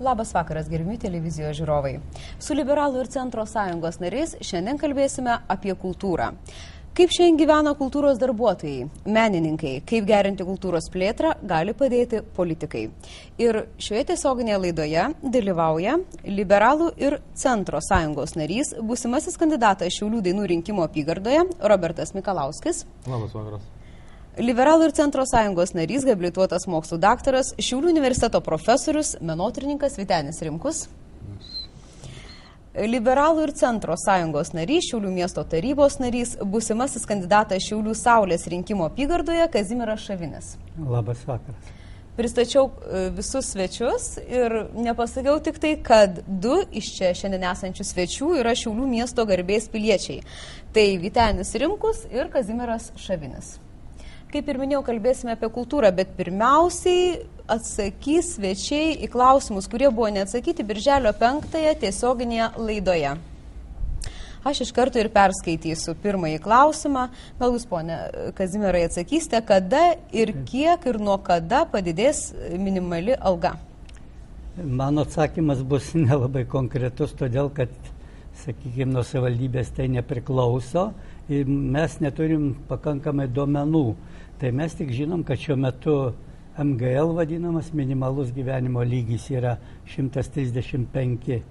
Labas vakaras, gerbiami televizijos žiūrovai. Su Liberalų ir Centro sąjungos nariais šiandien kalbėsime apie kultūrą. Kaip šiandien gyvena kultūros darbuotojai, menininkai, kaip gerinti kultūros plėtrą gali padėti politikai. Ir šioje tiesioginėje laidoje dalyvauja Liberalų ir Centro sąjungos narys, būsimasis kandidatas Šiaulių dainų rinkimo apygardoje Robertas Mikalauskis. Labas vakaras. Liberalų ir Centro sąjungos narys, habilituotas mokslų daktaras, Šiaulių universiteto profesorius, menotyrininkas Vytenis Rimkus. Liberalų ir Centro sąjungos narys, Šiaulių miesto tarybos narys, būsimasis kandidatas Šiaulių Saulės rinkimo apygardoje Kazimieras Šavinis. Labas vakaras. Pristačiau visus svečius ir nepasakiau tik tai, kad du iš čia šiandien esančių svečių yra Šiaulių miesto garbės piliečiai. Tai Vytenis Rimkus ir Kazimieras Šavinis. Kaip ir minėjau, kalbėsime apie kultūrą, bet pirmiausiai atsakys svečiai į klausimus, kurie buvo neatsakyti Birželio 5-ąją tiesioginėje laidoje. Aš iš karto ir perskaitysiu pirmąjį klausimą. Gal jūs, ponė Kazimierai, atsakysite, kada ir kiek ir nuo kada padidės minimali alga? Mano atsakymas bus nelabai konkretus, todėl kad, sakykime, nuo savivaldybės tai nepriklauso ir mes neturim pakankamai duomenų. Tai mes tik žinom, kad šiuo metu MGL vadinamas minimalus gyvenimo lygis yra 135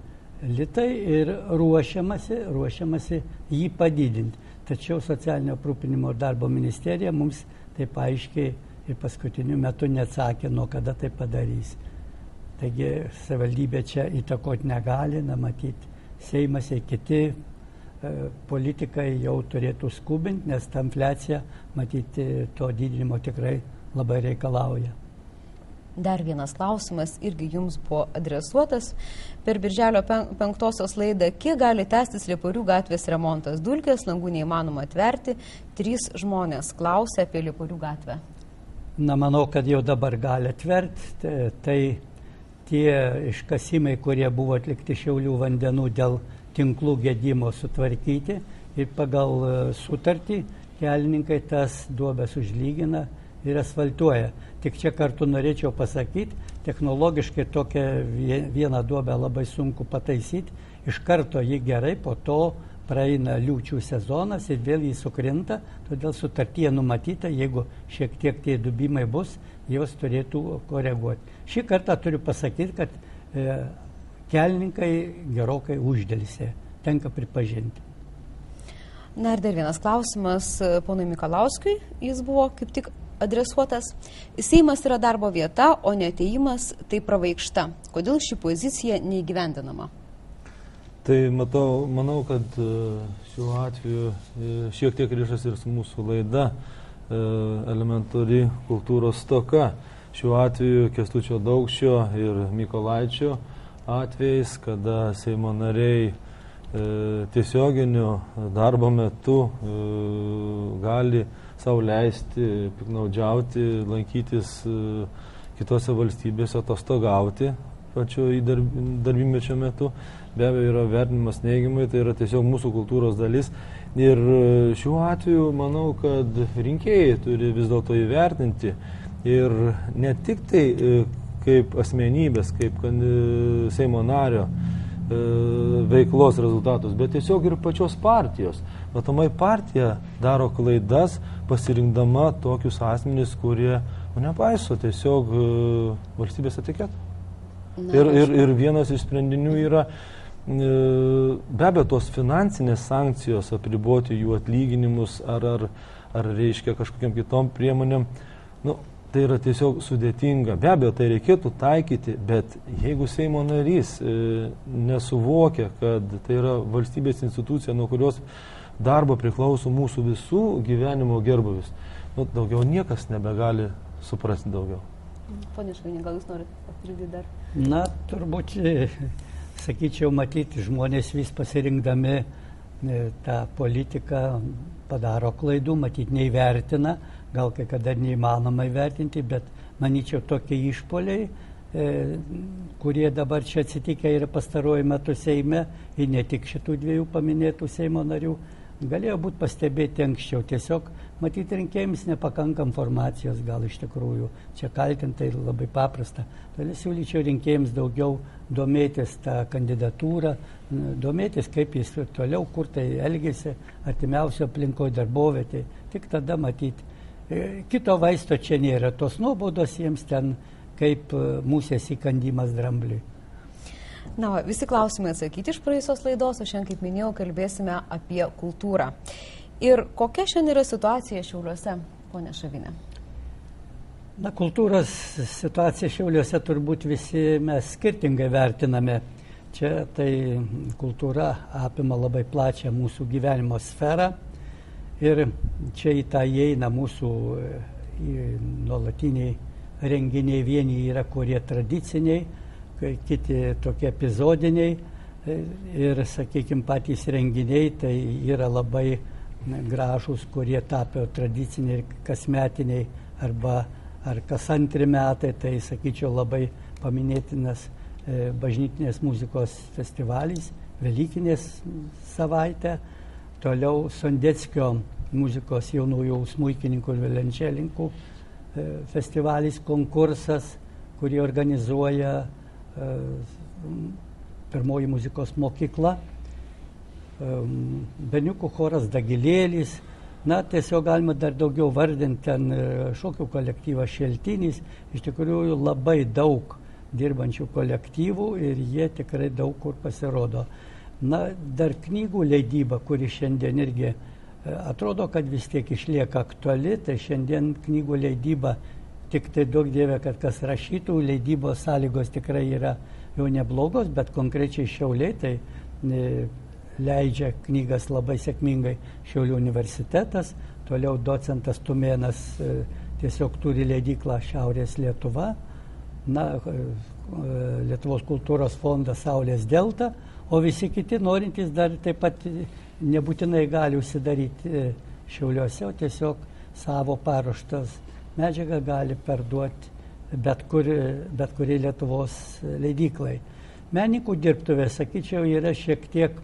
litai ir ruošiamasi jį padidinti. Tačiau socialinio aprūpinimo ir darbo ministerija mums taip aiškiai ir paskutiniu metu neatsakė, nuo kada tai padarys. Taigi savivaldybė čia įtakoti negali, matyti Seimas ir kiti politikai jau turėtų skubinti, nes ta infliacija, matyti, to didinimo tikrai labai reikalauja. Dar vienas klausimas irgi jums buvo adresuotas. Per Birželio 5-osios laidą, kiek gali tęstis Lieporių gatvės remontas? Dulkės, langų neįmanoma atverti. 3 žmonės klausia apie Lieporių gatvę. Manau, kad jau dabar gali atverti. Tai tie iškasimai, kurie buvo atlikti Šiaulių vandenų dėl tinklų gedimo sutvarkyti ir pagal sutartį kelininkai tas duobes užlygina ir asfaltuoja. Tik čia kartu norėčiau pasakyti, technologiškai tokią vieną duobę labai sunku pataisyti. Iš karto jį gerai, po to praeina liūčių sezonas ir vėl jį sukrinta, todėl sutartyje numatyta, jeigu šiek tiek tie dubimai bus, jos turėtų koreguoti. Šį kartą turiu pasakyti, kad kelininkai gerokai uždėlsė, tenka pripažinti. Na ir dar vienas klausimas ponui Mikalauskui, jis buvo kaip tik adresuotas. Seimas yra darbo vieta, o neatėjimas tai pravaikšta. Kodėl ši pozicija neįgyvendinama? Tai manau, kad šiuo atveju šiek tiek ryšas ir su mūsų laida elementari kultūros stoka. Šiuo atveju Kęstučio Daukšio ir Mykolaičio atvejais, kada Seimo nariai tiesioginiu darbo metu gali sau leisti, piknaudžiauti, lankytis kitose valstybėse, atostogauti pačio darbymečio metu, be abejo yra vertinimas neigiamai, tai yra tiesiog mūsų kultūros dalis. Ir šiuo atveju manau, kad rinkėjai turi vis dėlto įvertinti ir ne tik tai kaip asmenybės, kaip Seimo nario veiklos rezultatus, bet tiesiog ir pačios partijos. Matomai partija daro klaidas, pasirinkdama tokius asmenys, kurie nepaiso tiesiog valstybės etiketo. Ir vienas iš sprendinių yra be abejo tos finansinės sankcijos, apriboti jų atlyginimus ar reiškia kažkokiam kitom priemonėm. Tai yra tiesiog sudėtinga. Be abejo, tai reikėtų taikyti, bet jeigu Seimo narys nesuvokia, kad tai yra valstybės institucija, nuo kurios darbo priklauso mūsų visų gyvenimo gerbūvis, daugiau niekas nebegali suprasti daugiau. Pone Šavinis, gal jūs norite papildyti dar? Na, turbūt, sakyčiau, matyti žmonės vis pasirinkdami tą politiką padaro klaidų, matyti neįvertina, gal kai kada neįmanoma įvertinti, bet manyčiau tokie išpoliai, kurie dabar čia atsitikę yra pastaruoju metu Seime ir ne tik šitų dviejų paminėtų Seimo narių, galėjo būti pastebėti anksčiau. Tiesiog, matyti, rinkėjams nepakanka informacijos, gal iš tikrųjų. Čia kaltinti tai labai paprasta. Todėl siūlyčiau rinkėjams daugiau domėtis tą kandidatūrą, domėtis, kaip jis toliau, kur tai elgėsi, artimiausio aplinkoje darbovietėje. Tik tada matyti. Kito vaisto čia nėra. Tos nuobaudos jiems ten kaip musės įkandimas drambliui. Na, visi klausimai atsakyti iš praėjusios laidos, o šiandien, kaip minėjau, kalbėsime apie kultūrą. Ir kokia šiandien yra situacija Šiauliuose, ponia Šavinė? Na, kultūros situacija Šiauliuose turbūt visi mes skirtingai vertiname. Čia tai kultūra apima labai plačią mūsų gyvenimo sferą ir čia į tą įeina mūsų nuolatiniai renginiai. Vieni yra kurie tradiciniai, kiti tokie epizodiniai ir, sakykime, patys renginiai tai yra labai gražus, kurie tapę tradiciniai ir kasmetiniai ar kas antri metai, tai, sakyčiau, labai paminėtinas bažnytinės muzikos festivalis, Velykinės savaitė, toliau Sondeckio muzikos jaunųjų smuikininkų ir violončelininkų festivalis, konkursas, kurį organizuoja Pirmoji muzikos mokykla, berniukų choras Dagilėlis. Na, tiesiog galima dar daugiau vardinti, ten šokių kolektyvas Šeltinis, iš tikrųjų labai daug dirbančių kolektyvų ir jie tikrai daug kur pasirodo. Na, dar knygų leidyba, kuri šiandien irgi atrodo, kad vis tiek išlieka aktuali, tai šiandien knygų leidyba, tik tai daug dievė, kad kas rašytų, leidybos sąlygos tikrai yra jau neblogos, bet konkrečiai Šiauliai tai leidžia knygas labai sėkmingai Šiaulių universitetas, toliau docentas Tumėnas tiesiog turi leidyklą Šiaurės Lietuva, na, Lietuvos kultūros fondas Saulės Delta, o visi kiti norintys dar taip pat nebūtinai gali užsidaryti Šiauliuose, o tiesiog savo paruoštas medžiagą gali perduoti bet kuri Lietuvos leidyklai. Menininkų dirbtuvė, sakyčiau, yra šiek tiek